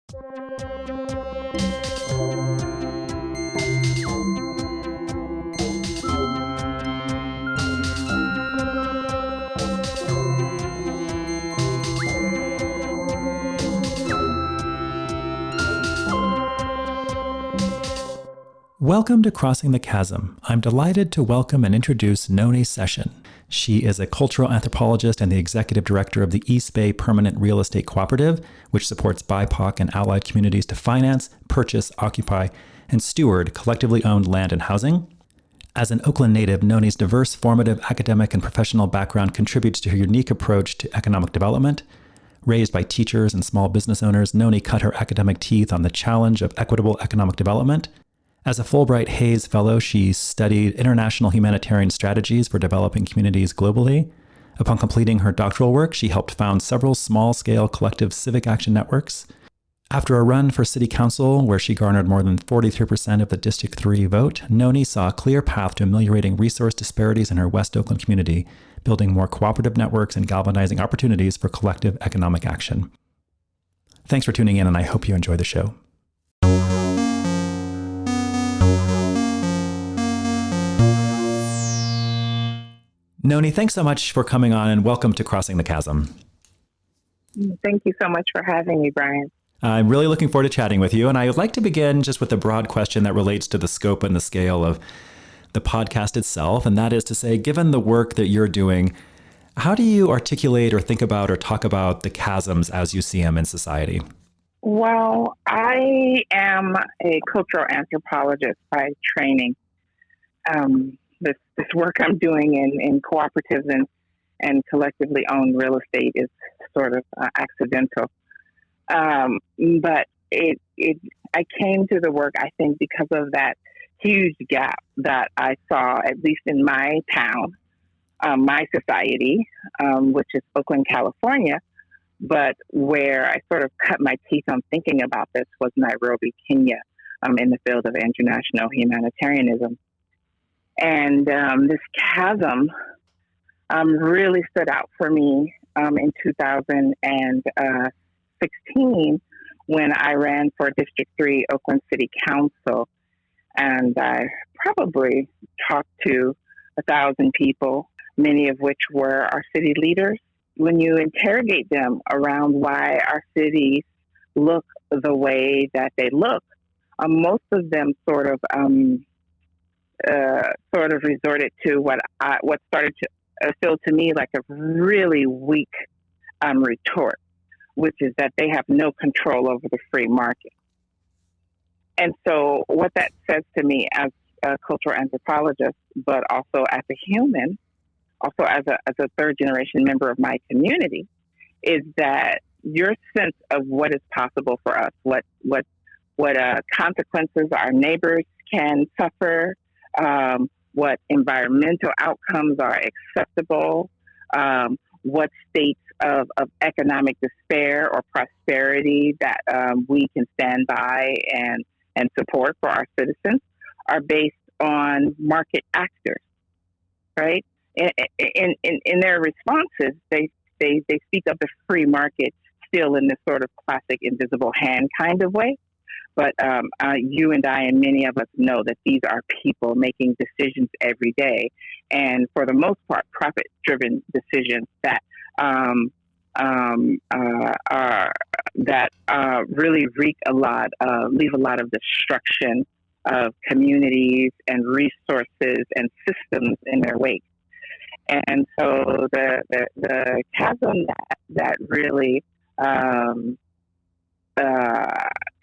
Welcome to Crossing the Chasm. I'm delighted to welcome and introduce Noni Session. She is a cultural anthropologist and the executive director of the East Bay Permanent Real Estate Cooperative, which supports BIPOC and allied communities to finance, purchase, occupy, and steward collectively owned land and housing. As an Oakland native, Noni's diverse, formative academic and professional background contributes to her unique approach to economic development. Raised by teachers and small business owners, Noni cut her academic teeth on the challenge of equitable economic development. As a Fulbright Hays Fellow, she studied international humanitarian strategies for developing communities globally. Upon completing her doctoral work, she helped found several small-scale collective civic action networks. After a run for city council, where she garnered more than 43% of the District 3 vote, Noni saw a clear path to ameliorating resource disparities in her West Oakland community, building more cooperative networks and galvanizing opportunities for collective economic action. Thanks for tuning in, and I hope you enjoy the show. Noni, thanks so much for coming on and welcome to Crossing the Chasm. Thank you so much for having me, Brian. I'm really looking forward to chatting with you. And I would like to begin just with a broad question that relates to the scope and the scale of the podcast itself. And that is to say, given the work that you're doing, how do you articulate or think about or talk about the chasms as you see them in society? Well, I am a cultural anthropologist by training. This work I'm doing in cooperatives and collectively owned real estate is sort of accidental. But I came to the work, I think, because of that huge gap that I saw, at least in my town, my society, which is Oakland, California. But where I sort of cut my teeth on thinking about this was Nairobi, Kenya, in the field of international humanitarianism. And this chasm really stood out for me in 2016 when I ran for District 3 Oakland City Council. And I probably talked to 1,000 people, many of which were our city leaders. When you interrogate them around why our cities look the way that they look, most of them sort of resorted to what started to feel to me like a really weak retort, which is that they have no control over the free market. And so what that says to me as a cultural anthropologist, but also as a human, also as a third generation member of my community, is that your sense of what is possible for us, what consequences our neighbors can suffer, what environmental outcomes are acceptable, what states of economic despair or prosperity that we can stand by and support for our citizens are based on market actors, right? In their responses, they speak of the free market still in this sort of classic invisible hand kind of way. But you and I and many of us know that these are people making decisions every day, and for the most part, profit-driven decisions that really leave a lot of destruction of communities and resources and systems in their wake. And so the chasm that really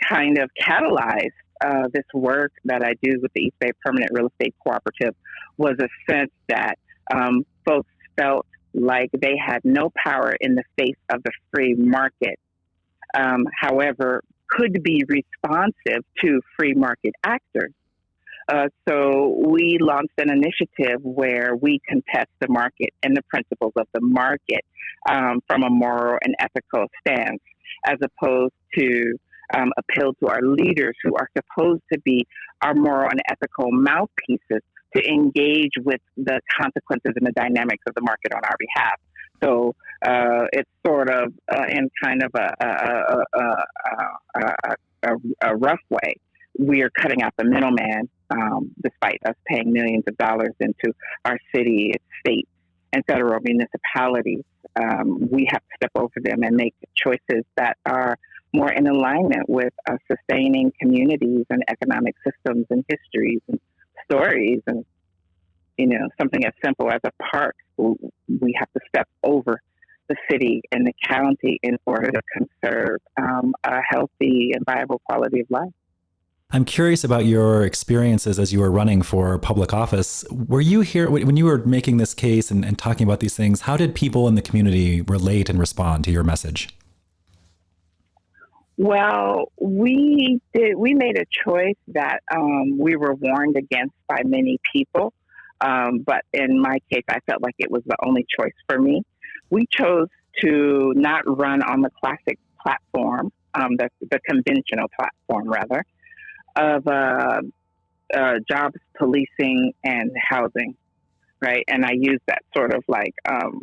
kind of catalyzed this work that I do with the East Bay Permanent Real Estate Cooperative was a sense that folks felt like they had no power in the face of the free market, however, could be responsive to free market actors. So we launched an initiative where we contest the market and the principles of the market from a moral and ethical stance, as opposed to appeal to our leaders who are supposed to be our moral and ethical mouthpieces to engage with the consequences and the dynamics of the market on our behalf. So it's sort of in kind of we are cutting out the middleman, despite us paying millions of dollars into our city, state, and federal municipalities. We have to step over them and make choices that are more in alignment with sustaining communities and economic systems and histories and stories. And, something as simple as a park, we have to step over the city and the county in order to conserve a healthy and viable quality of life. I'm curious about your experiences as you were running for public office. Were you here when you were making this case and talking about these things? How did people in the community relate and respond to your message? Well, we made a choice that we were warned against by many people. But in my case, I felt like it was the only choice for me. We chose to not run on the classic platform, the conventional platform, rather, of jobs, policing, and housing, right? And I use that sort of like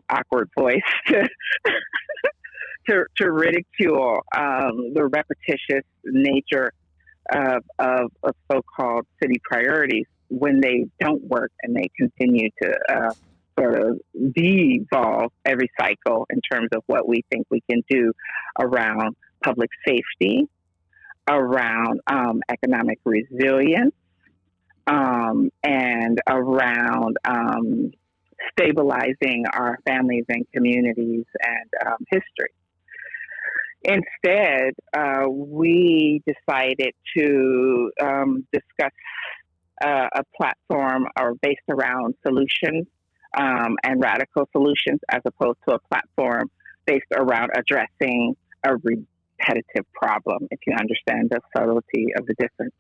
awkward voice to ridicule the repetitious nature of so-called city priorities when they don't work and they continue to sort of devolve every cycle in terms of what we think we can do around public safety, around economic resilience, and around stabilizing our families and communities and history. Instead, we decided to discuss a platform based around solutions and radical solutions, as opposed to a platform based around addressing a repetitive problem, if you understand the subtlety of the difference.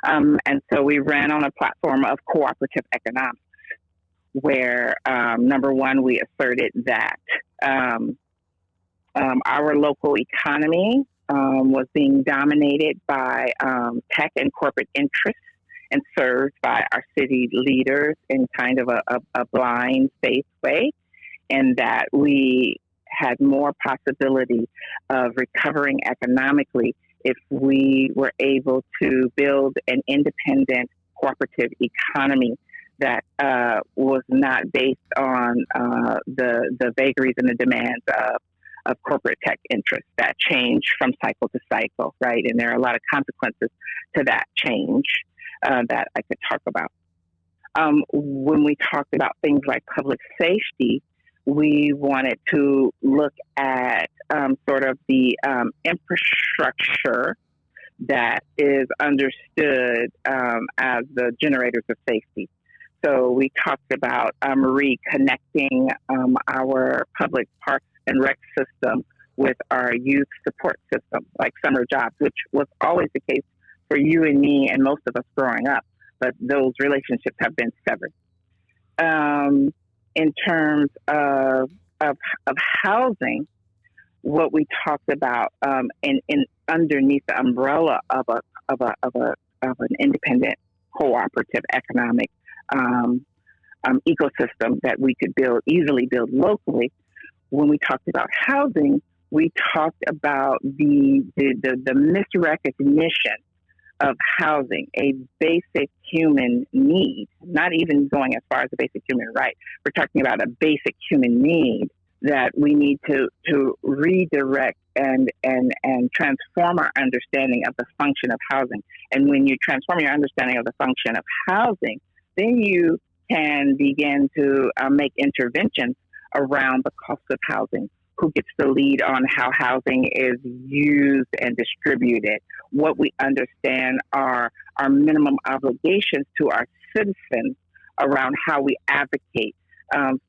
And so we ran on a platform of cooperative economics, where, number one, we asserted that our local economy was being dominated by tech and corporate interests and served by our city leaders in kind of a blind faith way, and that we had more possibility of recovering economically if we were able to build an independent cooperative economy that was not based on the vagaries and the demands of corporate tech interests that change from cycle to cycle, right? And there are a lot of consequences to that change that I could talk about. When we talked about things like public safety, we wanted to look at sort of the infrastructure that is understood as the generators of safety. So we talked about reconnecting our public parks and rec system with our youth support system, like summer jobs, which was always the case for you and me and most of us growing up, but those relationships have been severed. In terms of housing, what we talked about in underneath the umbrella of an independent cooperative economic ecosystem that we could easily build locally. When we talked about housing, we talked about the misrecognition of housing, a basic human need, not even going as far as a basic human right. We're talking about a basic human need that we need to redirect and transform our understanding of the function of housing. And when you transform your understanding of the function of housing, then you can begin to make interventions around the cost of housing, who gets the lead on how housing is used and distributed, what we understand are our minimum obligations to our citizens around how we advocate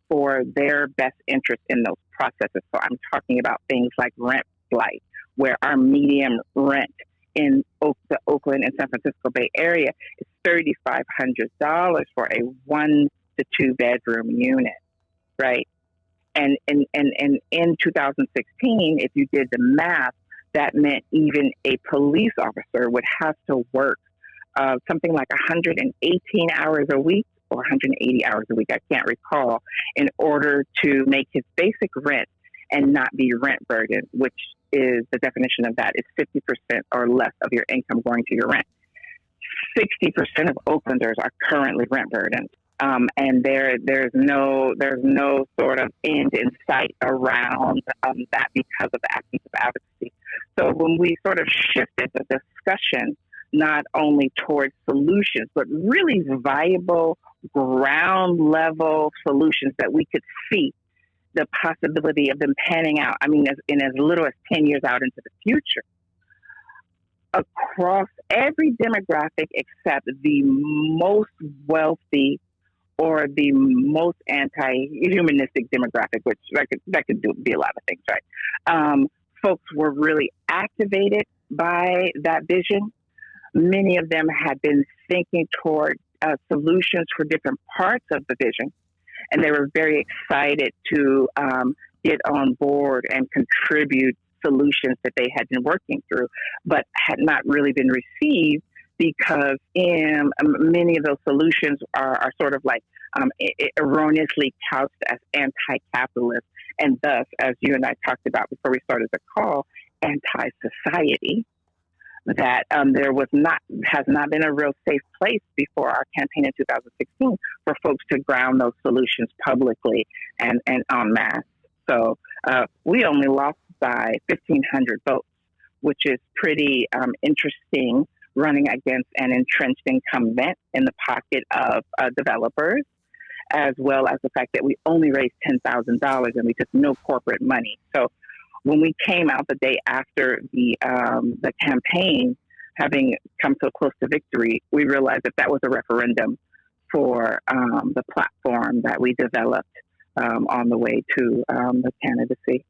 for their best interest in those processes. So I'm talking about things like rent flight, where our median rent in the Oakland and San Francisco Bay Area is $3,500 for a 1 to 2 bedroom unit, right? And in 2016, if you did the math, that meant even a police officer would have to work something like 118 hours a week or 180 hours a week, I can't recall, in order to make his basic rent and not be rent burdened, which is the definition of that is 50% or less of your income going to your rent. 60% of Oaklanders are currently rent burdened. And there's no sort of end in sight around that because of the absence of advocacy. So when we sort of shifted the discussion not only towards solutions, but really viable ground level solutions that we could see the possibility of them panning out, I mean, in as little as 10 years out into the future, across every demographic except the most wealthy or the most anti-humanistic demographic, which that could be a lot of things, right? Folks were really activated by that vision. Many of them had been thinking toward solutions for different parts of the vision, and they were very excited to get on board and contribute solutions that they had been working through, but had not really been received because many of those solutions are sort of like erroneously couched as anti-capitalist, and thus, as you and I talked about before we started the call, anti-society. That there has not been a real safe place before our campaign in 2016 for folks to ground those solutions publicly and en masse. So we only lost by 1,500 votes, which is pretty interesting, running against an entrenched incumbent in the pocket of developers, as well as the fact that we only raised $10,000 and we took no corporate money. So when we came out the day after the campaign, having come so close to victory, we realized that was a referendum for the platform that we developed on the way to the candidacy.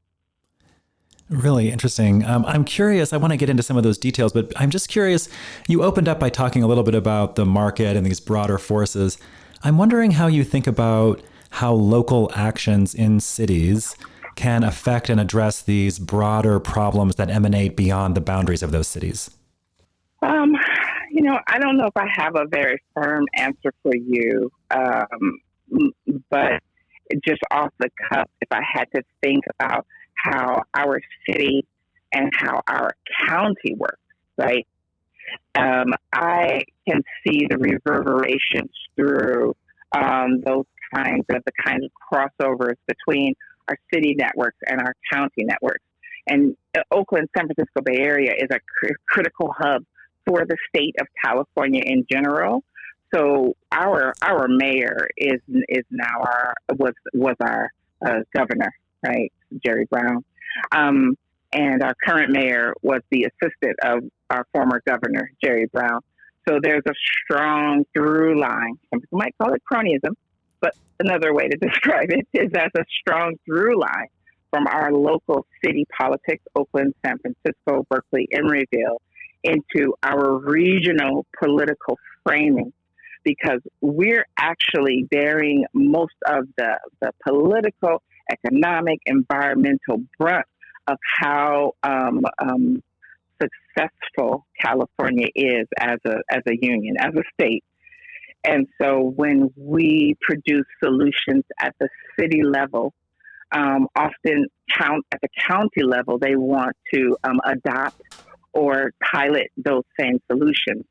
Really interesting. I'm curious, I want to get into some of those details, but I'm just curious, you opened up by talking a little bit about the market and these broader forces. I'm wondering how you think about how local actions in cities can affect and address these broader problems that emanate beyond the boundaries of those cities. I don't know if I have a very firm answer for you, but just off the cuff, if I had to think about how our city and how our county works, right? I can see the reverberations through those kinds of crossovers between our city networks and our county networks. And Oakland, San Francisco Bay Area is a critical hub for the state of California in general. So our mayor was our governor, right, Jerry Brown, and our current mayor was the assistant of our former governor, Jerry Brown. So there's a strong through line. Some people might call it cronyism, but another way to describe it is as a strong through line from our local city politics, Oakland, San Francisco, Berkeley, Emeryville, into our regional political framing, because we're actually bearing most of the political, economic, environmental brunt of how successful California is as a union, as a state. And so when we produce solutions at the city level, often at the county level, they want to adopt or pilot those same solutions.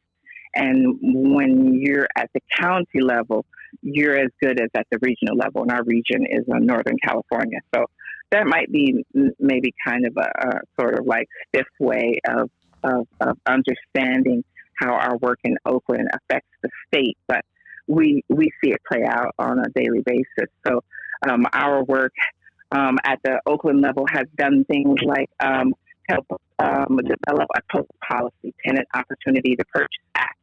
And when you're at the county level, you're as good as at the regional level. And our region is Northern California. So that might be maybe kind of a sort of like stiff way of understanding how our work in Oakland affects the state. But we see it play out on a daily basis. So our work at the Oakland level has done things like help develop a total policy, Tenant Opportunity to Purchase Act,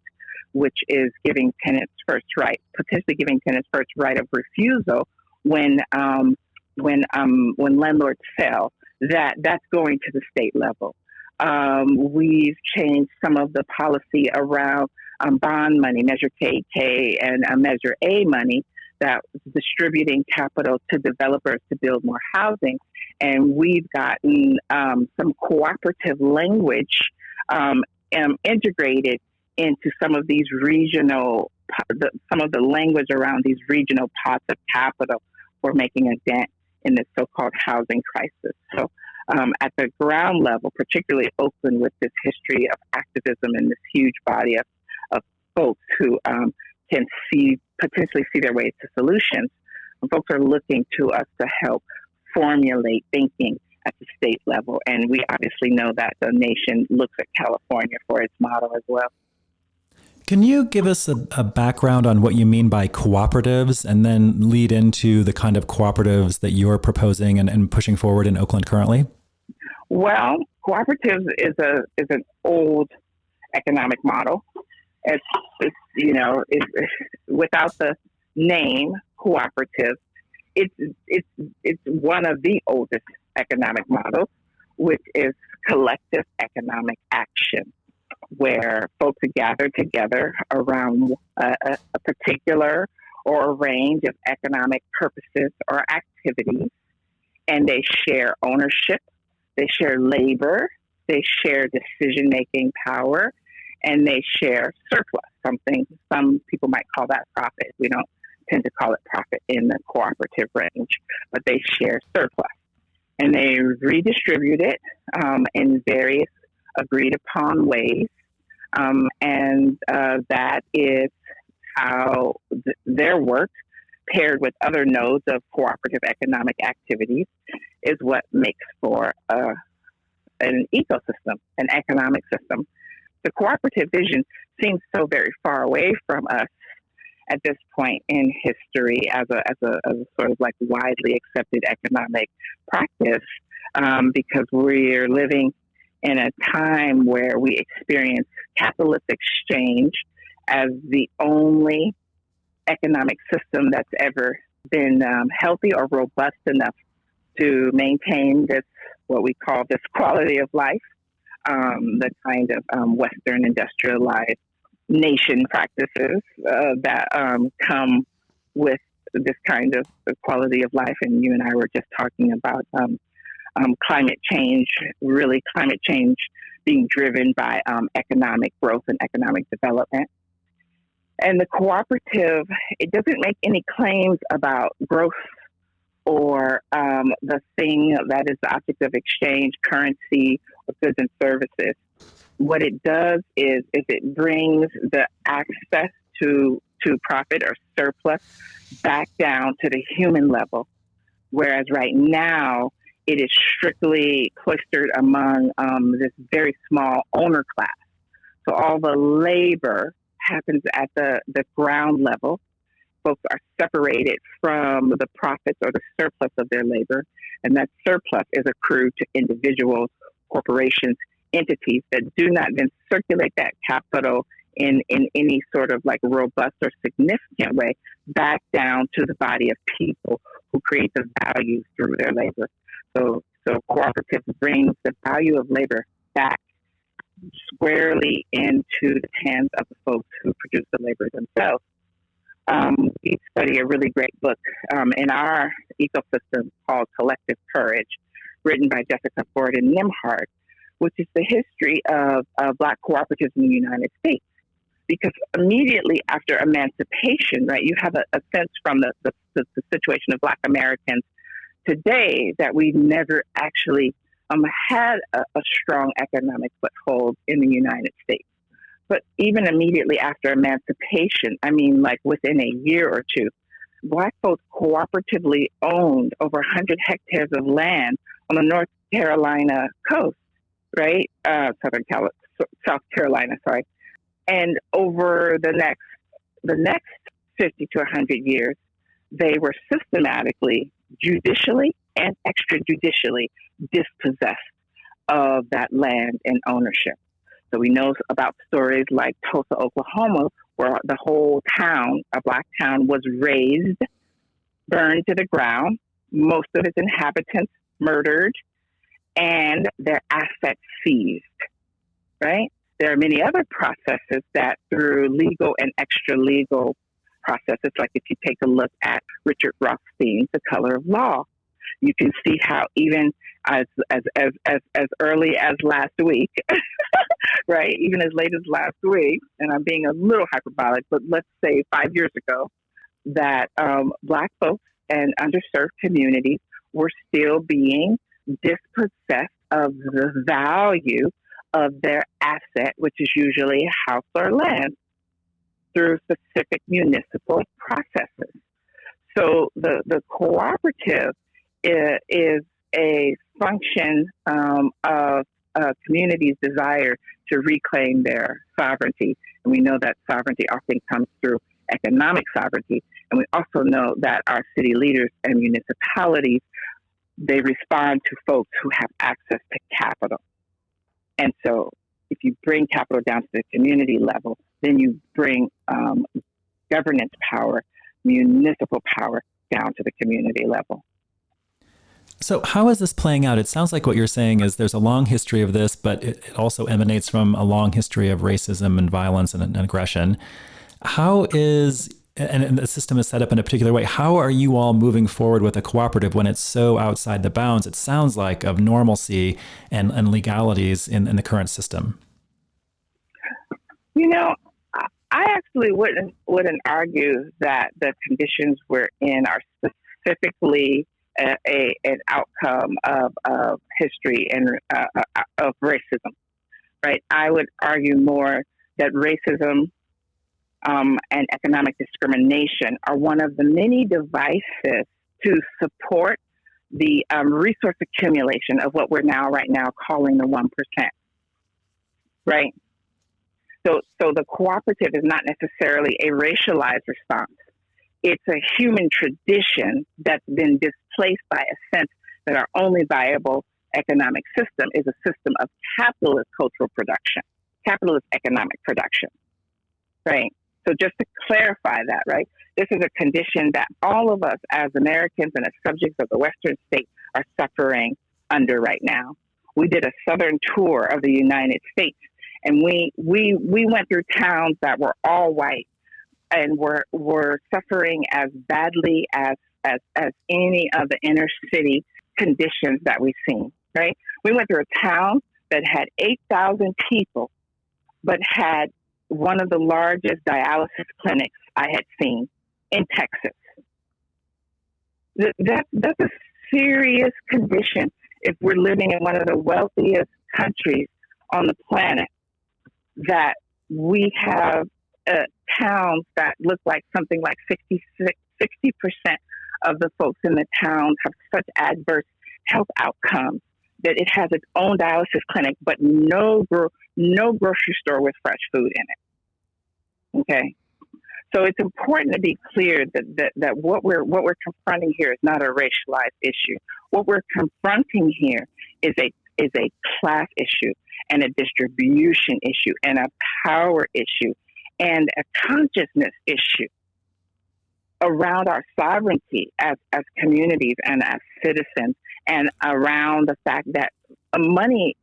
which is giving tenants first right, potentially giving tenants first right of refusal when landlords sell. That's going to the state level. We've changed some of the policy around bond money, Measure KK and Measure A money, that distributing capital to developers to build more housing. And we've gotten some cooperative language integrated into some of these some of the language around these regional pots of capital for making a dent in this so-called housing crisis. So at the ground level, particularly Oakland with this history of activism and this huge body of folks who can potentially see their way to solutions. And folks are looking to us to help formulate thinking at the state level. And we obviously know that the nation looks at California for its model as well. Can you give us a background on what you mean by cooperatives and then lead into the kind of cooperatives that you're proposing and pushing forward in Oakland currently? Well, cooperatives is an old economic model. It's without the name cooperative, it's one of the oldest economic models, which is collective economic action, where folks gather together around a particular or a range of economic purposes or activities, and they share ownership, they share labor, they share decision-making power, and they share surplus, some people might call that profit. We don't tend to call it profit in the cooperative range, but they share surplus. And they redistribute it in various agreed upon ways. And that is how their work, paired with other nodes of cooperative economic activities, is what makes for an ecosystem, an economic system. The cooperative vision seems so very far away from us at this point in history as a sort of like widely accepted economic practice, because we're living in a time where we experience capitalist exchange as the only economic system that's ever been healthy or robust enough to maintain this, what we call this quality of life, the kind of Western industrialized nation practices that come with this kind of quality of life. And you and I were just talking about climate change being driven by economic growth and economic development. And the cooperative, it doesn't make any claims about growth or the thing that is the object of exchange, currency, or goods and services. What it does is it brings the access to profit or surplus back down to the human level, whereas right now it is strictly cloistered among this very small owner class. So all the labor happens at the ground level. Folks are separated from the profits or the surplus of their labor, and that surplus is accrued to individuals, corporations, entities that do not then circulate that capital in any sort of like robust or significant way back down to the body of people who create the value through their labor. So cooperatives brings the value of labor back squarely into the hands of the folks who produce the labor themselves. We study a really great book in our ecosystem called Collective Courage, written by Jessica Gordon Nimhart, which is the history of Black cooperatives in the United States. Because immediately after emancipation, right, you have a sense from the situation of Black Americans today that we've never actually had a strong economic foothold in the United States. But even immediately after emancipation, I mean, like within a year or two, Black folks cooperatively owned over 100 hectares of land on the North Carolina coast, right? South Carolina, sorry. And over the next 50 to 100 years, they were systematically, judicially and extrajudicially dispossessed of that land and ownership. So we know about stories like Tulsa, Oklahoma, where the whole town, a Black town, was razed, burned to the ground, most of its inhabitants murdered, and their assets seized, right? There are many other processes that through legal and extra-legal processes, like if you take a look at Richard Rothstein's The Color of Law, you can see how even as early as last week, right, even as late as last week, and I'm being a little hyperbolic, but let's say 5 years ago, that Black folks and underserved communities were still being dispossessed of the value of their asset, which is usually a house or land. through specific municipal processes. So the cooperative is a function of a community's desire to reclaim their sovereignty. And we know that sovereignty often comes through economic sovereignty. And we also know that our city leaders and municipalities, they respond to folks who have access to capital. And so if you bring capital down to the community level, then you bring governance power, municipal power down to the community level. So how is this playing out? It sounds like what you're saying is there's a long history of this, but it also emanates from a long history of racism and violence and aggression. How is, and the system is set up in a particular way, how are you all moving forward with a cooperative when it's so outside the bounds, it sounds like, of normalcy and legalities in the current system? You know, I actually wouldn't argue that the conditions we're in are specifically an outcome of history and of racism, right? I would argue more that racism and economic discrimination are one of the many devices to support the resource accumulation of what we're right now calling the 1%, right? So the cooperative is not necessarily a racialized response. It's a human tradition that's been displaced by a sense that our only viable economic system is a system of capitalist cultural production, capitalist economic production, right? So just to clarify that, right, this is a condition that all of us as Americans and as subjects of the Western state are suffering under right now. We did a southern tour of the United States, and we went through towns that were all white and were suffering as badly as any of the inner city conditions that we've seen, right? We went through a town that had 8,000 people, but had one of the largest dialysis clinics I had seen in Texas. That's a serious condition if we're living in one of the wealthiest countries on the planet, that we have towns that look like something like 60% of the folks in the towns have such adverse health outcomes that it has its own dialysis clinic, but no grocery store with fresh food in it. Okay, so it's important to be clear that what we're confronting here is not a racialized issue. What we're confronting here is a class issue and a distribution issue and a power issue and a consciousness issue around our sovereignty as communities and as citizens, and around the fact that money,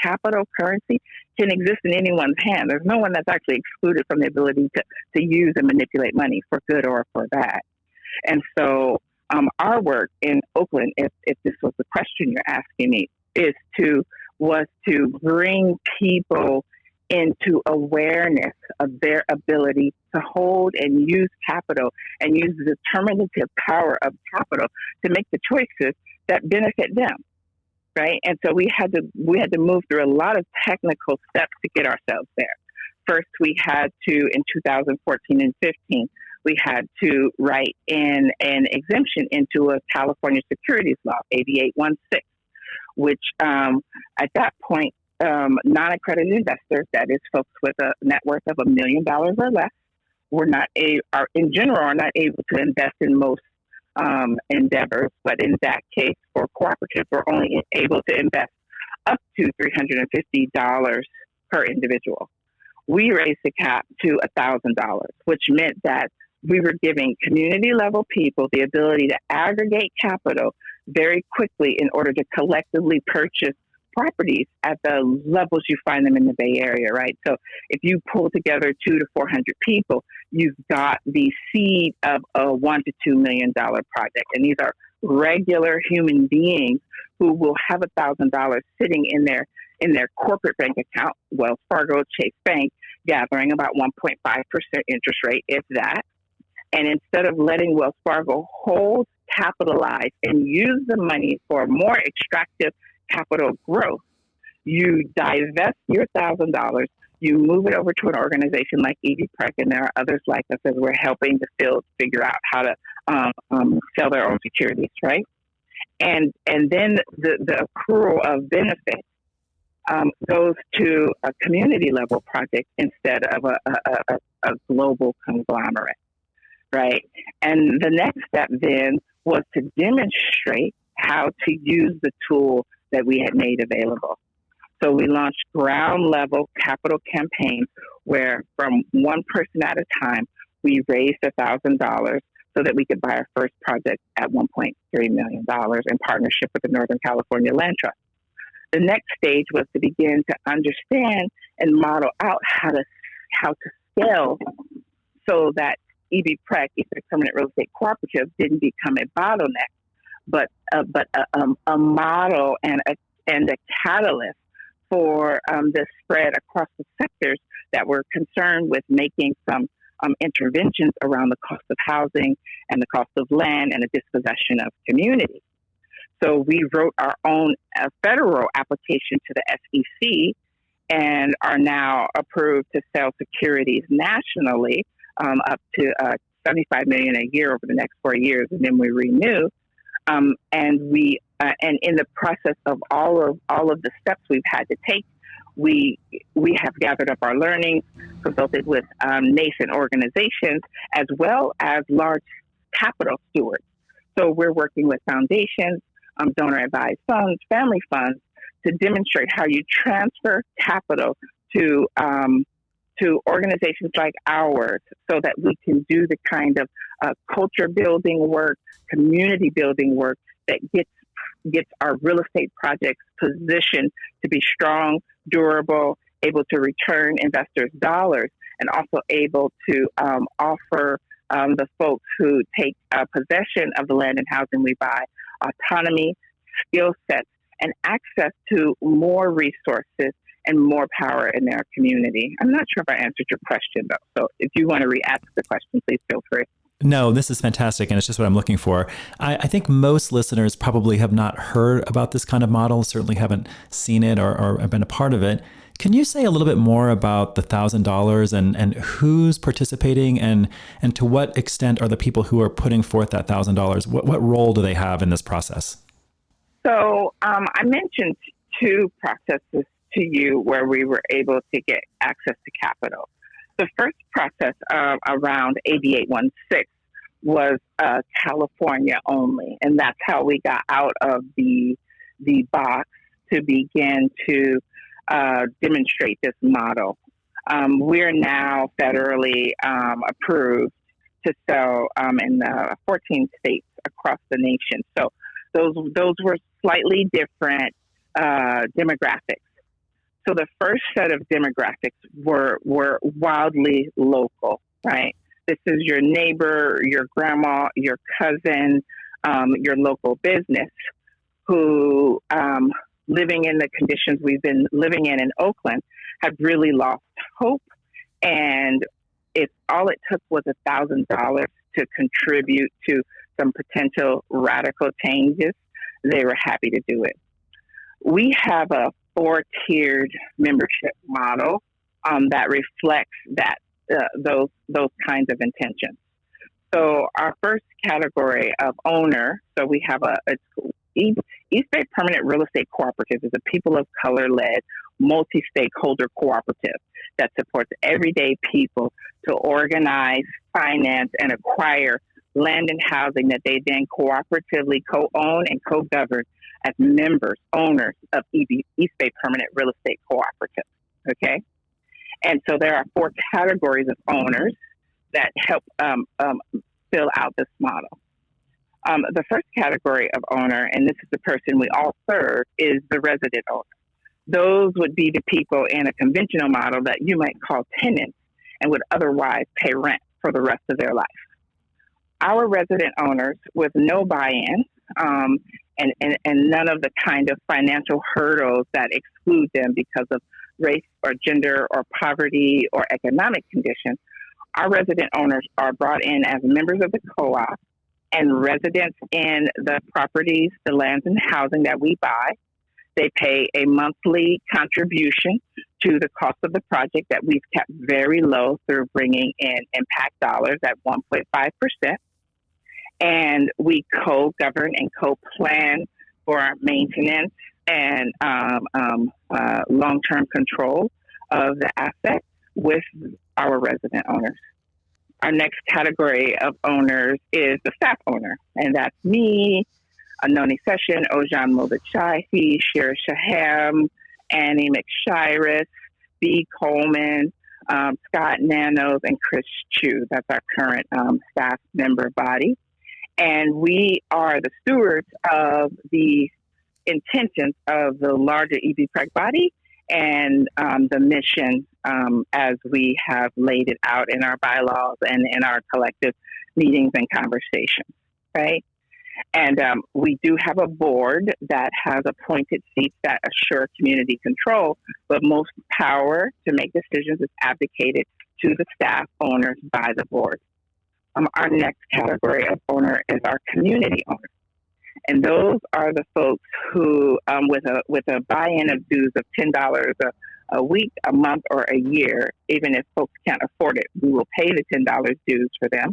capital, currency can exist in anyone's hand. There's no one that's actually excluded from the ability to use and manipulate money for good or for bad. And so our work in Oakland, if this was the question you're asking me, was to bring people into awareness of their ability to hold and use capital and use the determinative power of capital to make the choices that benefit them, right? And so we had to move through a lot of technical steps to get ourselves there. First, we had to, in 2014 and 15, we had to write in an exemption into a California securities law, AB 816, which at that point, non-accredited investors, that is folks with a net worth of $1 million or less, are in general not able to invest in most endeavors. But in that case, for cooperatives, we're only able to invest up to $350 per individual. We raised the cap to $1,000, which meant that we were giving community level people the ability to aggregate capital very quickly in order to collectively purchase properties at the levels you find them in the Bay Area, right? So if you pull together 200 to 400 people, you've got the seed of a $1 to $2 million project. And these are regular human beings who will have $1,000 sitting in their corporate bank account, Wells Fargo, Chase Bank, gathering about 1.5% interest rate, if that. And instead of letting Wells Fargo hold, capitalize, and use the money for more extractive capital growth, You divest your $1,000, you move it over to an organization like EBPRC, and there are others like us as we're helping the field figure out how to sell their own securities, right? And then the accrual of benefits goes to a community level project instead of a global conglomerate, right? And the next step then was to demonstrate how to use the tool that we had made available. So we launched ground level capital campaigns where from one person at a time, we raised $1,000 so that we could buy our first project at $1.3 million in partnership with the Northern California Land Trust. The next stage was to begin to understand and model out how to scale so that EBPRC, Eastern Permanent Real Estate Cooperative, didn't become a bottleneck, but a model and a catalyst for the spread across the sectors that were concerned with making some interventions around the cost of housing and the cost of land and the dispossession of communities. So we wrote our own federal application to the SEC and are now approved to sell securities nationally up to $75 million a year over the next 4 years, and then we renew. And in the process of all of the steps we've had to take, we have gathered up our learnings, consulted with nascent organizations as well as large capital stewards. So we're working with foundations, donor advised funds, family funds, to demonstrate how you transfer capital to organizations like ours so that we can do the kind of culture building work, community building work that gets our real estate projects positioned to be strong, durable, able to return investors dollars, and also able to offer the folks who take possession of the land and housing we buy autonomy, skill sets, and access to more resources and more power in their community. I'm not sure if I answered your question, though. So if you want to re-ask the question, please feel free. No, this is fantastic, and it's just what I'm looking for. I think most listeners probably have not heard about this kind of model, certainly haven't seen it or been a part of it. Can you say a little bit more about the $1,000 and who's participating and to what extent are the people who are putting forth that $1,000? What role do they have in this process? So I mentioned two processes to you where we were able to get access to capital. The first process around AB 816 was California only, and that's how we got out of the box to begin to demonstrate this model. We're now federally approved to sell in 14 states across the nation. So those were slightly different demographics. So the first set of demographics were wildly local, right? This is your neighbor, your grandma, your cousin, your local business who, living in the conditions we've been living in Oakland, have really lost hope. And if all it took was $1,000 to contribute to some potential radical changes, they were happy to do it. We have a 4-tiered membership model that reflects those kinds of intentions. So our first category of owner, so we have East Bay Permanent Real Estate Cooperative is a people of color-led, multi-stakeholder cooperative that supports everyday people to organize, finance, and acquire land and housing that they then cooperatively co-own and co-govern as members, owners of East Bay Permanent Real Estate Cooperative, okay? And so there are 4 categories of owners that help fill out this model. The first category of owner, and this is the person we all serve, is the resident owner. Those would be the people in a conventional model that you might call tenants and would otherwise pay rent for the rest of their life. Our resident owners with no buy-in and none of the kind of financial hurdles that exclude them because of race or gender or poverty or economic conditions, our resident owners are brought in as members of the co-op and residents in the properties, the lands and housing that we buy. They pay a monthly contribution to the cost of the project that we've kept very low through bringing in impact dollars at 1.5%. And we co-govern and co-plan for our maintenance and long-term control of the asset with our resident owners. Our next category of owners is the staff owner, and that's me, Noni Session, Ojan Mobachahi, Shira Shaham, Annie McShiris, B. Coleman, Scott Nanos, and Chris Chu. That's our current staff member body. And we are the stewards of the intentions of the larger EBPRC body and the mission as we have laid it out in our bylaws and in our collective meetings and conversations, right? And we do have a board that has appointed seats that assure community control, but most power to make decisions is abdicated to the staff owners by the board. Our next category of owner is our community owners. And those are the folks who, with a buy-in of dues of $10 a week, a month, or a year, even if folks can't afford it, we will pay the $10 dues for them.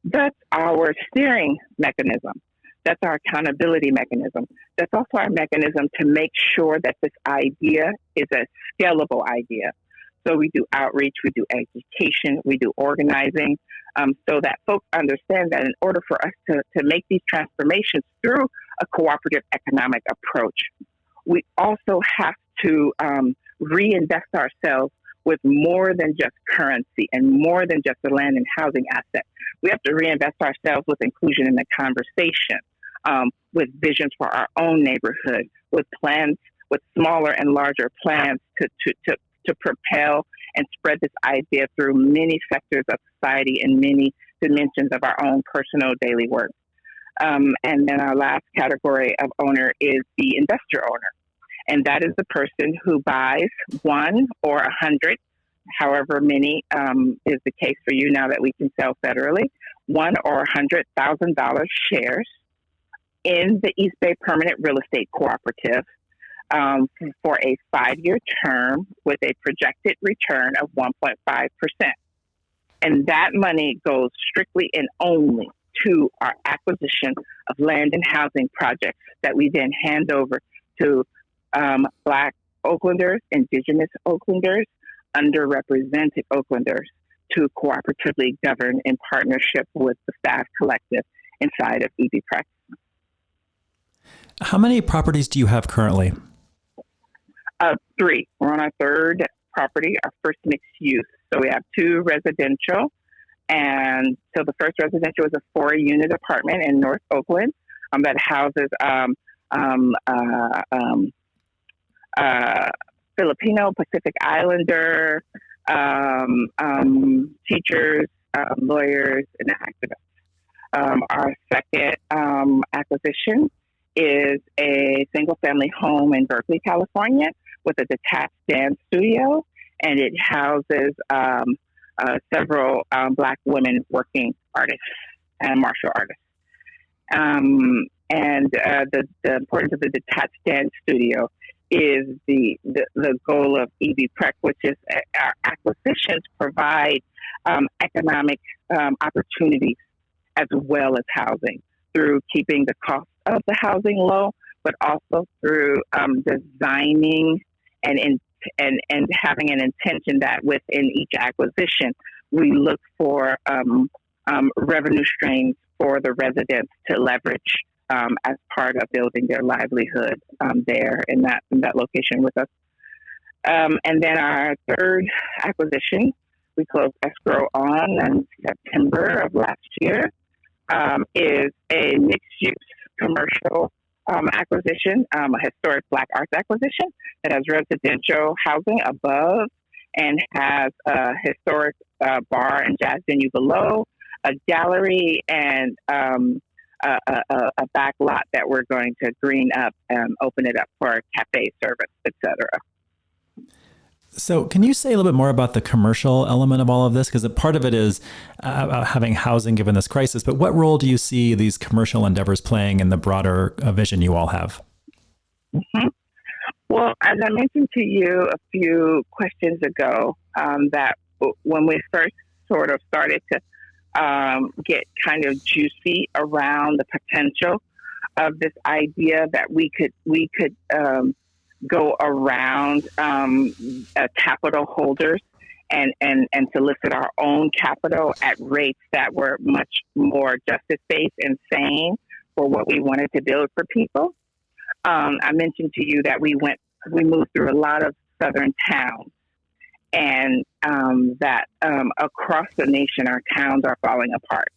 That's our steering mechanism. That's our accountability mechanism. That's also our mechanism to make sure that this idea is a scalable idea. So we do outreach, we do education, we do organizing, so that folks understand that in order for us to make these transformations through a cooperative economic approach, we also have to reinvest ourselves with more than just currency and more than just the land and housing asset. We have to reinvest ourselves with inclusion in the conversation, with visions for our own neighborhood, with plans, with smaller and larger plans to propel and spread this idea through many sectors of society and many dimensions of our own personal daily work. And then our last category of owner is the investor owner. And that is the person who buys 1 or 100, however many is the case for you now that we can sell federally, $1 or $100,000 shares in the East Bay Permanent Real Estate Cooperative for a 5-year term with a projected return of 1.5%. And that money goes strictly and only to our acquisition of land and housing projects that we then hand over to Black Oaklanders, Indigenous Oaklanders, underrepresented Oaklanders to cooperatively govern in partnership with the staff collective inside of EBPRC. How many properties do you have currently? 3. We're on our 3rd property, our first mixed use. So we have 2 residential. And so the first residential is a 4-unit apartment in North Oakland that houses Filipino, Pacific Islander, teachers, lawyers, and activists. Our second acquisition is a single-family home in Berkeley, California, with a detached dance studio, and it houses several Black women working artists and martial artists. The importance of the detached dance studio is the goal of EBPRC, which is our acquisitions provide economic opportunities as well as housing through keeping the cost of the housing low, but also through designing and having an intention that within each acquisition, we look for revenue streams for the residents to leverage as part of building their livelihood there in that location with us. And then our 3rd acquisition, we closed escrow on in September of last year, is a mixed-use commercial acquisition, a historic Black arts acquisition that has residential housing above and has a historic bar and jazz venue below, a gallery, and a back lot that we're going to green up and open it up for cafe service, etc. So can you say a little bit more about the commercial element of all of this? Because part of it is having housing given this crisis, but what role do you see these commercial endeavors playing in the broader vision you all have? Mm-hmm. Well, as I mentioned to you a few questions ago, that when we first sort of started to get kind of juicy around the potential of this idea that we could go around capital holders and solicit our own capital at rates that were much more justice based and sane for what we wanted to build for people. I mentioned to you that we moved through a lot of southern towns, and that across the nation, our towns are falling apart.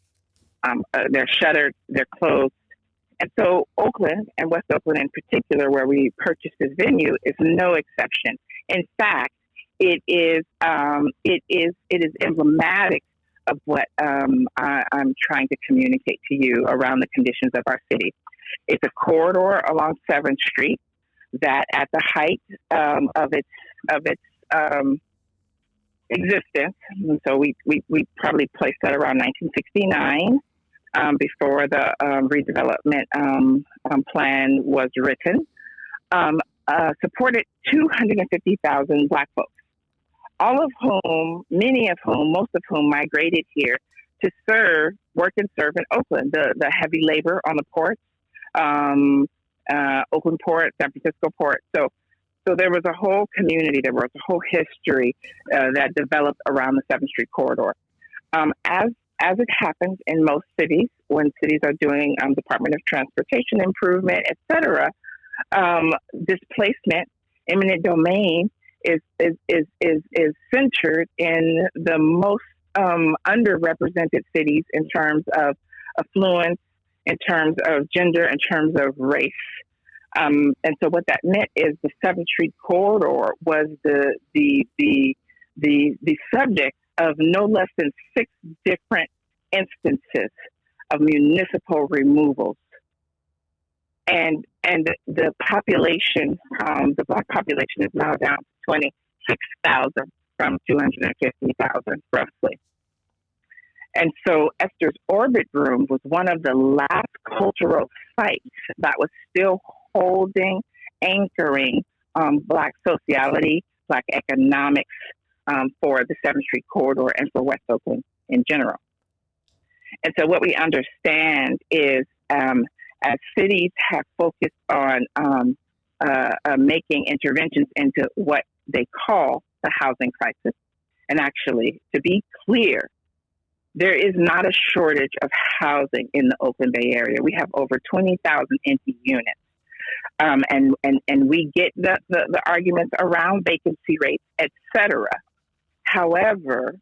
They're shuttered, they're closed, and so Oakland and West Oakland in particular, where we purchased this venue, is no exception. In fact, it is emblematic of what I'm trying to communicate to you around the conditions of our city. It's a corridor along 7th Street that, at the height of its existence, and so we probably placed that around 1969, before the redevelopment plan was written, supported 250,000 Black folks, many of whom, most of whom migrated here to work and serve in Oakland, the heavy labor on the ports, Oakland Port, San Francisco Port. So there was a whole community, there was a whole history that developed around the 7th Street corridor. As it happens in most cities, when cities are doing Department of Transportation improvement, et cetera, displacement, eminent domain is centered in the most underrepresented cities in terms of affluence, in terms of gender, in terms of race. And so what that meant is the 7th Street corridor was the subject of no less than 6 different instances of municipal removals. And the population, the Black population, is now down to 26,000 from 250,000 roughly. And so Esther's Orbit Room was one of the last cultural sites that was still holding, anchoring Black sociality, Black economics for the 7th Street corridor and for West Oakland in general. And so what we understand is, as cities have focused on making interventions into what they call the housing crisis, and actually, to be clear, there is not a shortage of housing in the Oakland Bay area. We have over 20,000 empty units. And we get the arguments around vacancy rates, et cetera. However,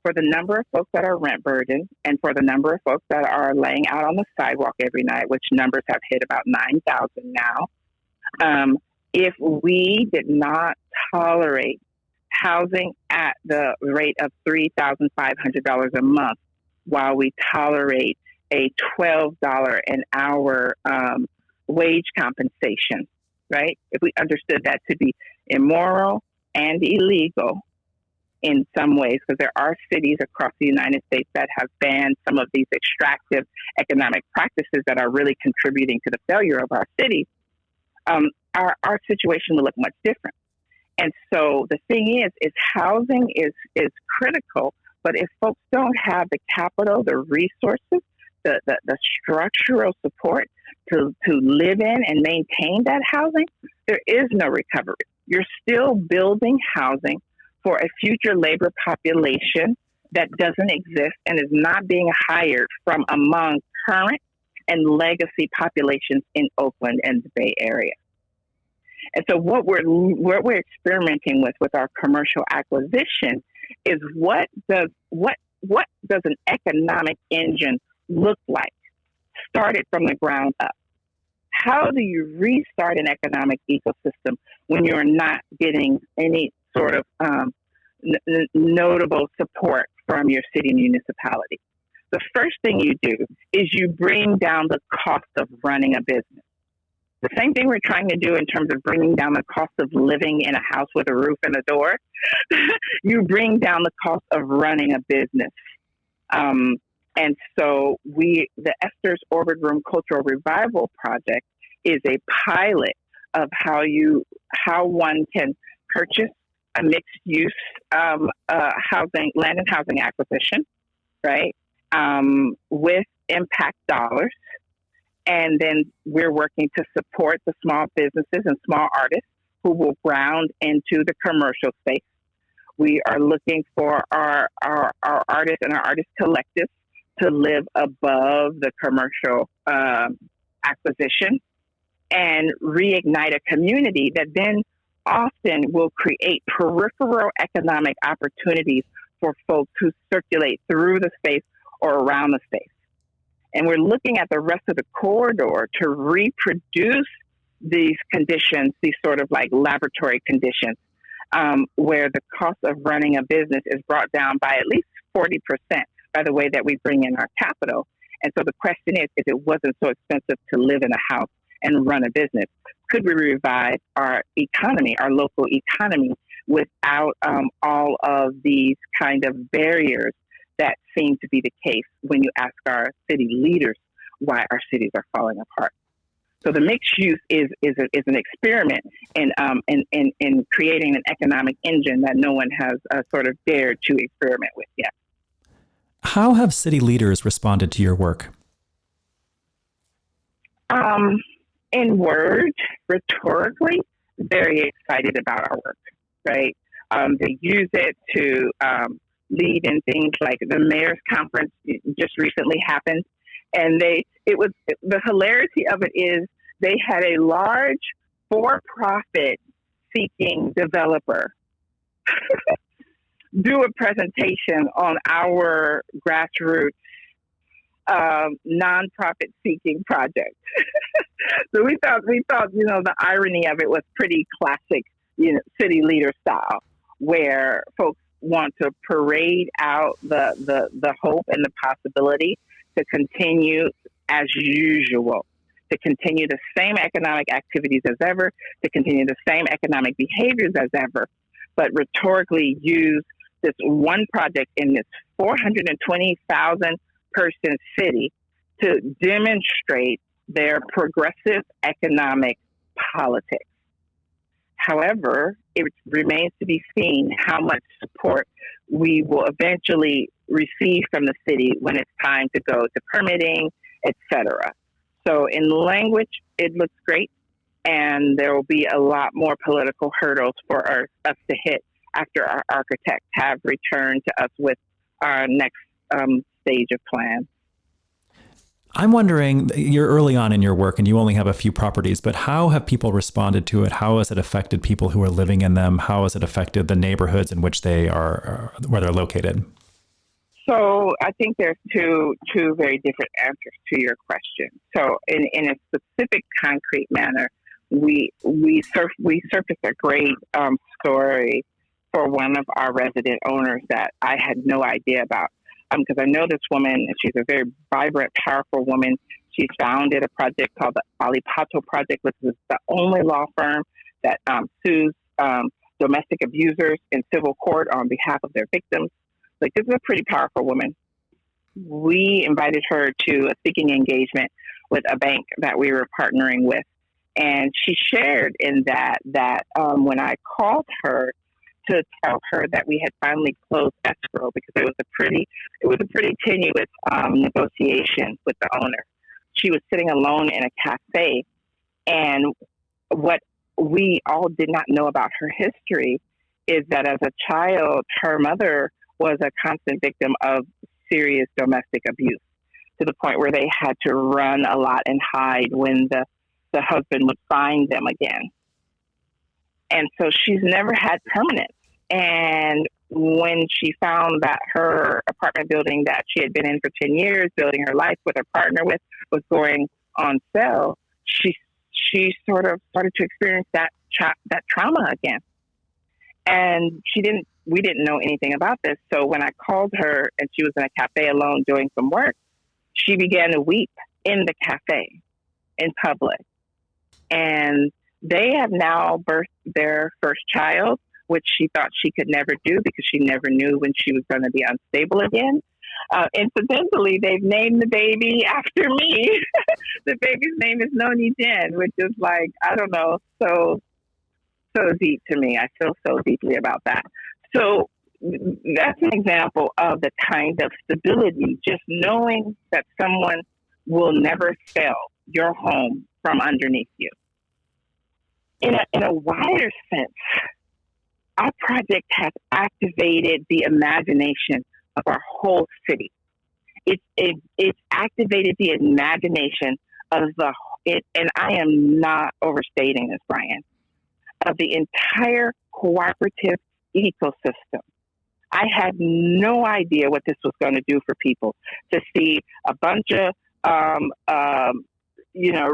for the number of folks that are rent burdened and for the number of folks that are laying out on the sidewalk every night, which numbers have hit about 9,000 now, if we did not tolerate housing at the rate of $3,500 a month while we tolerate a $12 an hour wage compensation, right? If we understood that to be immoral and illegal in some ways, because there are cities across the United States that have banned some of these extractive economic practices that are really contributing to the failure of our cities, our situation will look much different. And so the thing is housing is critical, but if folks don't have the capital, the resources, the structural support to live in and maintain that housing, there is no recovery. You're still building housing for a future labor population that doesn't exist and is not being hired from among current and legacy populations in Oakland and the Bay Area. And so what we're experimenting with our commercial acquisition is what does an economic engine look like, started from the ground up? How do you restart an economic ecosystem when you're not getting any sort of notable support from your city municipality? The first thing you do is you bring down the cost of running a business. The same thing we're trying to do in terms of bringing down the cost of living in a house with a roof and a door. You bring down the cost of running a business. And so the Esther's Orbit Room Cultural Revival Project is a pilot of how one can purchase a mixed use land and housing acquisition, right? With impact dollars. And then we're working to support the small businesses and small artists who will ground into the commercial space. We are looking for our artists and our artist collectives to live above the commercial acquisition and reignite a community that then often will create peripheral economic opportunities for folks who circulate through the space or around the space. And we're looking at the rest of the corridor to reproduce these conditions, these sort of like laboratory conditions, where the cost of running a business is brought down by at least 40% by the way that we bring in our capital. And so the question is, if it wasn't so expensive to live in a house and run a business, could we revive our economy, our local economy, without all of these kind of barriers that seem to be the case when you ask our city leaders why our cities are falling apart? So the mixed use is an experiment in creating an economic engine that no one has sort of dared to experiment with yet. How have city leaders responded to your work? In words, rhetorically, very excited about our work, right? They use it to lead in things like the mayor's conference just recently happened. And the hilarity of it is they had a large for-profit seeking developer do a presentation on our grassroots nonprofit seeking project. So we thought, the irony of it was pretty classic, city leader style, where folks want to parade out the hope and the possibility to continue as usual, to continue the same economic activities as ever, to continue the same economic behaviors as ever, but rhetorically use this one project in this 420,000 person city to demonstrate their progressive economic politics. However, it remains to be seen how much support we will eventually receive from the city when it's time to go to permitting, etc. So in language, it looks great, and there will be a lot more political hurdles for us to hit after our architects have returned to us with our next stage of plan. I'm wondering, you're early on in your work and you only have a few properties, but how have people responded to it? How has it affected people who are living in them? How has it affected the neighborhoods in which they are, where they're located? So I think there's two very different answers to your question. So in a specific concrete manner, we surfaced a great story for one of our resident owners that I had no idea about. Because I know this woman, she's a very vibrant, powerful woman. She founded a project called the Alipato Project, which is the only law firm that sues domestic abusers in civil court on behalf of their victims. Like, this is a pretty powerful woman. We invited her to a speaking engagement with a bank that we were partnering with. And she shared in that when I called her to tell her that we had finally closed escrow, because it was a pretty tenuous negotiation with the owner. She was sitting alone in a cafe, and what we all did not know about her history is that as a child, her mother was a constant victim of serious domestic abuse, to the point where they had to run a lot and hide when the husband would find them again. And so she's never had permanence. And when she found that her apartment building that she had been in for 10 years, building her life with her partner with, was going on sale, she sort of started to experience that trauma again. And we didn't know anything about this. So when I called her and she was in a cafe alone doing some work, she began to weep in the cafe in public. And they have now birthed their first child, which she thought she could never do because she never knew when she was going to be unstable again. Incidentally, they've named the baby after me. The baby's name is Noni Jen, which is like, I don't know, so deep to me. I feel so deeply about that. So that's an example of the kind of stability, just knowing that someone will never sell your home from underneath you. In a wider sense, our project has activated the imagination of our whole city. It's activated the imagination of and I am not overstating this, Brian, of the entire cooperative ecosystem. I had no idea what this was going to do for people to see a bunch of,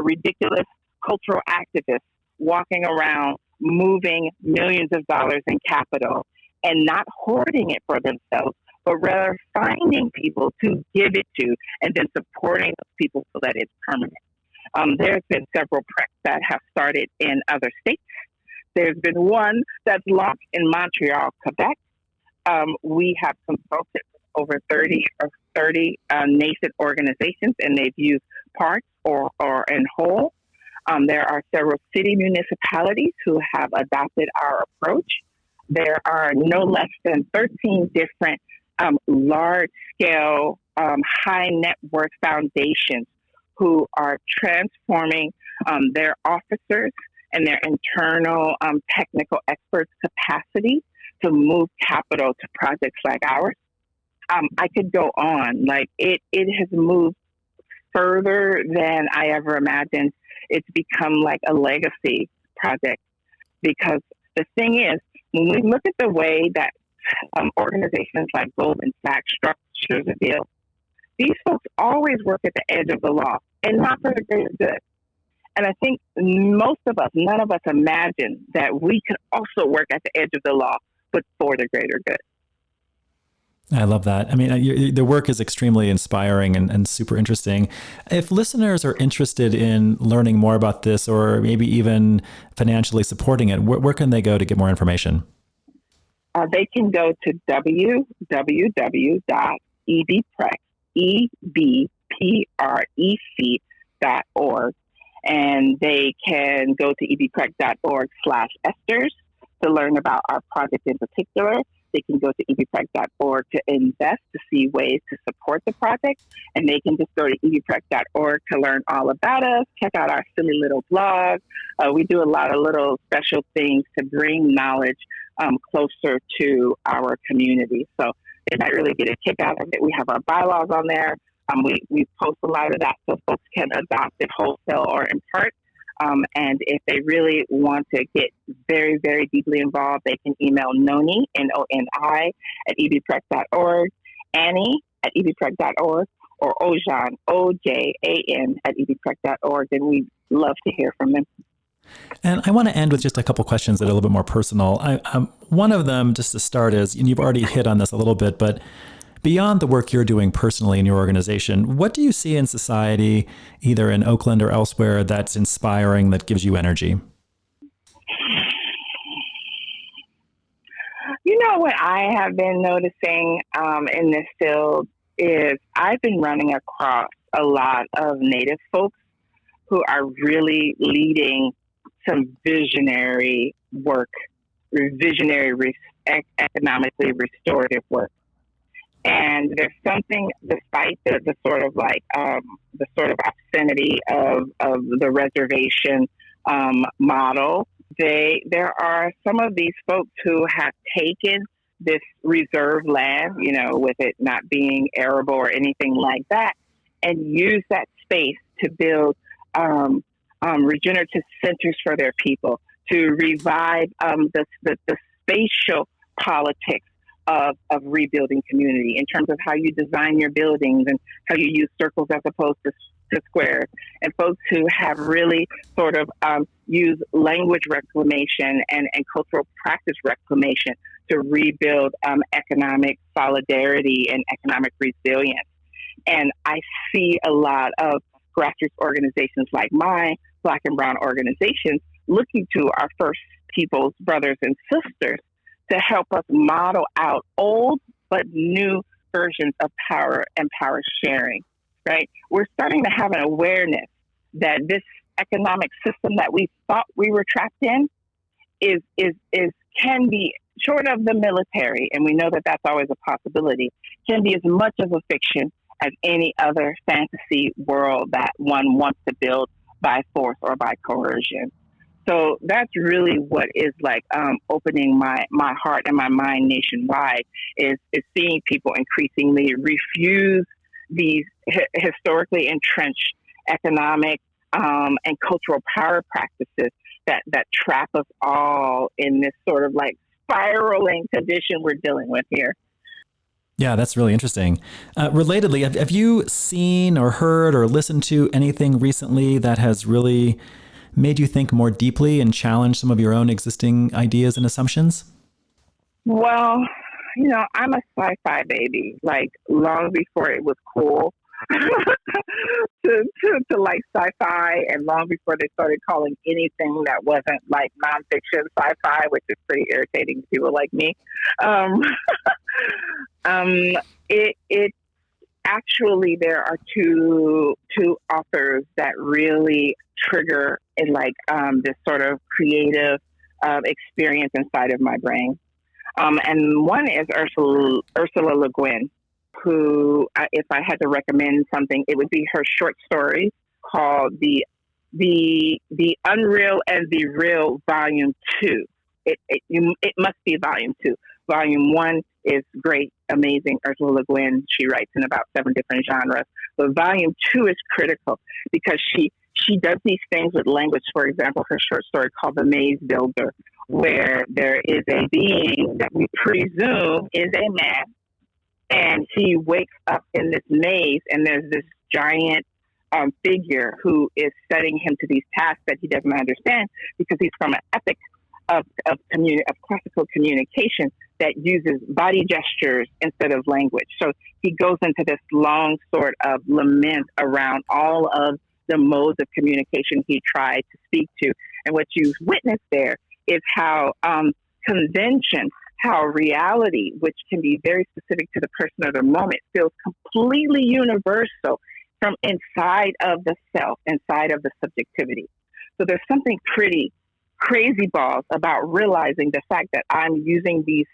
ridiculous cultural activists walking around, moving millions of dollars in capital and not hoarding it for themselves, but rather finding people to give it to and then supporting those people so that it's permanent. There's been several projects that have started in other states. There's been one that's launched in Montreal, Quebec. We have consulted with over 30 nascent organizations, and they've used parts or in whole. There are several city municipalities who have adopted our approach. There are no less than 13 different large-scale, high net worth foundations who are transforming their officers and their internal technical experts' capacity to move capital to projects like ours. I could go on. Like it has moved further than I ever imagined. It's become like a legacy project because the thing is, when we look at the way that organizations like Goldman Sachs structures a deal, these folks always work at the edge of the law and not for the greater good. And I think most of us, none of us imagine that we can also work at the edge of the law, but for the greater good. I love that. I mean, the work is extremely inspiring and super interesting. If listeners are interested in learning more about this or maybe even financially supporting it, where can they go to get more information? They can go to www.ebprec.org, and they can go to ebprec.org/esters to learn about our project in particular. They can go to ebprec.org to invest, to see ways to support the project. And they can just go to ebprec.org to learn all about us, check out our silly little blog. We do a lot of little special things to bring knowledge closer to our community. So they might really get a kick out of it. We have our bylaws on there. We post a lot of that so folks can adopt it wholesale or in part. And if they really want to get very, very deeply involved, they can email Noni, Noni, at ebprec.org, Annie at ebprec.org, or Ojan, Ojan, at ebprec.org. And we'd love to hear from them. And I want to end with just a couple questions that are a little bit more personal. One of them, just to start, is, and you've already hit on this a little bit, but beyond the work you're doing personally in your organization, what do you see in society, either in Oakland or elsewhere, that's inspiring, that gives you energy? You know what I have been noticing in this field is I've been running across a lot of Native folks who are really leading some visionary work, economically restorative work. And there's something, despite the sort of like the sort of obscenity of the reservation model, there are some of these folks who have taken this reserve land, you know, with it not being arable or anything like that, and use that space to build regenerative centers for their people, to revive the spatial politics of rebuilding community in terms of how you design your buildings and how you use circles as opposed to squares, and folks who have really sort of used language reclamation and cultural practice reclamation to rebuild economic solidarity and economic resilience. And I see a lot of grassroots organizations like mine, Black and Brown organizations, looking to our First Peoples brothers and sisters to help us model out old but new versions of power and power sharing, right? We're starting to have an awareness that this economic system that we thought we were trapped in is can be, short of the military, and we know that that's always a possibility, can be as much of a fiction as any other fantasy world that one wants to build by force or by coercion. So that's really what is like opening my heart and my mind nationwide is seeing people increasingly refuse these historically entrenched economic and cultural power practices that trap us all in this sort of like spiraling condition we're dealing with here. Yeah, that's really interesting. Relatedly, have you seen or heard or listened to anything recently that has really made you think more deeply and challenge some of your own existing ideas and assumptions? Well, I'm a sci-fi baby, like long before it was cool to like sci-fi, and long before they started calling anything that wasn't like nonfiction sci-fi, which is pretty irritating to people like me. It actually, there are two authors that really trigger this sort of creative experience inside of my brain. And one is Ursula Le Guin, who, if I had to recommend something, it would be her short story called the Unreal and the Real Volume 2. It must be Volume 2. Volume 1 is great, amazing. Ursula Le Guin, she writes in about 7 different genres. But Volume 2 is critical because she does these things with language. For example, her short story called The Maze Builder, where there is a being that we presume is a man, and he wakes up in this maze, and there's this giant figure who is setting him to these tasks that he doesn't understand because he's from an epoch of classical communication that uses body gestures instead of language. So he goes into this long sort of lament around all of the modes of communication he tried to speak to. And what you witness there is how convention, how reality, which can be very specific to the person or the moment, feels completely universal from inside of the self, inside of the subjectivity. So there's something pretty crazy balls about realizing the fact that I'm using these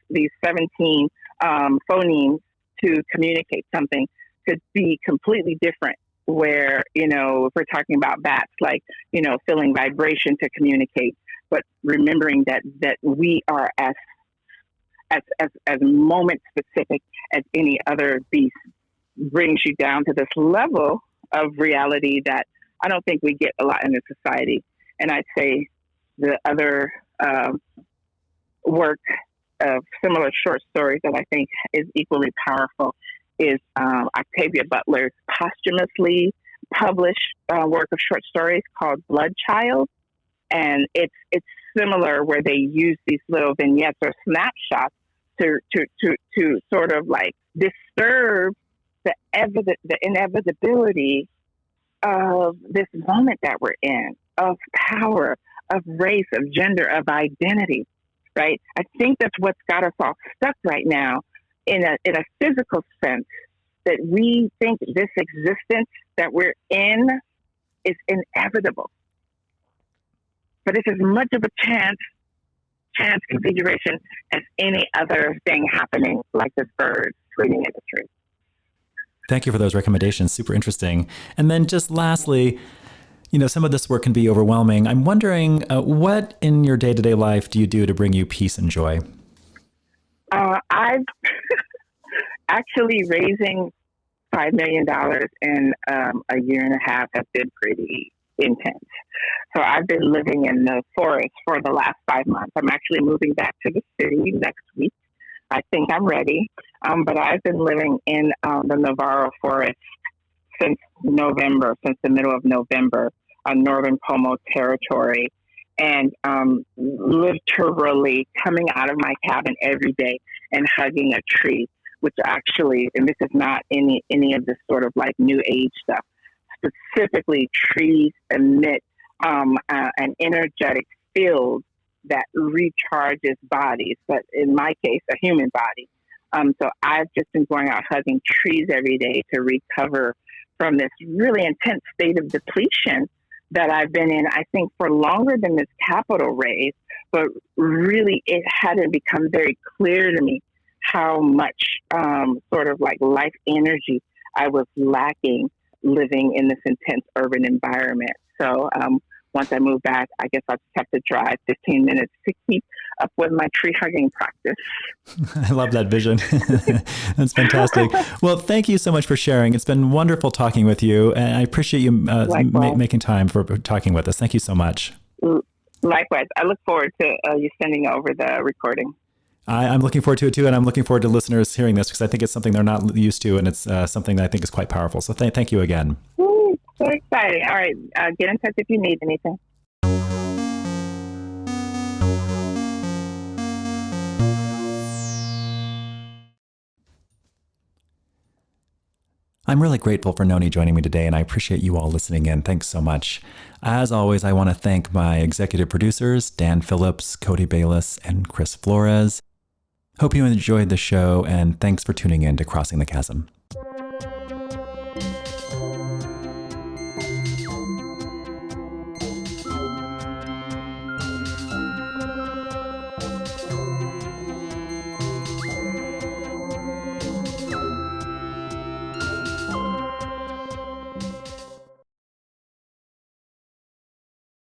17 phonemes to communicate something could be completely different. Where, if we're talking about bats, like, feeling vibration to communicate, but remembering that we are as moment specific as any other beast, brings you down to this level of reality that I don't think we get a lot in this society. And I'd say the other work of similar short stories that I think is equally powerful is Octavia Butler's posthumously published work of short stories called Blood Child. And it's similar, where they use these little vignettes or snapshots to sort of like disturb the inevitability of this moment that we're in, of power, of race, of gender, of identity, right? I think that's what's got us all stuck right now in a physical sense, that we think this existence that we're in is inevitable. But it's as much of a chance configuration as any other thing happening, like this bird tweeting in the tree. Thank you for those recommendations. Super interesting. And then just lastly, some of this work can be overwhelming. I'm wondering, what in your day-to-day life do you do to bring you peace and joy? I've actually raising $5 million in a year and a half has been pretty intense. So I've been living in the forest for the last 5 months. I'm actually moving back to the city next week. I think I'm ready. But I've been living in the Navarro forest since the middle of November, on Northern Pomo territory. And literally coming out of my cabin every day and hugging a tree, which actually, and this is not any of this sort of like new age stuff, specifically trees emit an energetic field that recharges bodies, but in my case, a human body, So I've just been going out hugging trees every day to recover from this really intense state of depletion that I've been in, I think, for longer than this capital raise. But really, it hadn't become very clear to me how much sort of like life energy I was lacking living in this intense urban environment. So once I move back, I guess I'll just have to drive 15 minutes to keep up with my tree hugging practice. I love that vision. That's fantastic. Well, thank you so much for sharing. It's been wonderful talking with you, and I appreciate you making time for talking with us. Thank you so much. Likewise. I look forward to you sending over the recording. I'm looking forward to it too, and I'm looking forward to listeners hearing this because I think it's something they're not used to, and it's something that I think is quite powerful. So thank you again. Ooh, so exciting. All right. Get in touch if you need anything. I'm really grateful for Noni joining me today, and I appreciate you all listening in. Thanks so much. As always, I want to thank my executive producers, Dan Phillips, Cody Bayless, and Chris Flores. Hope you enjoyed the show, and thanks for tuning in to Crossing the Chasm.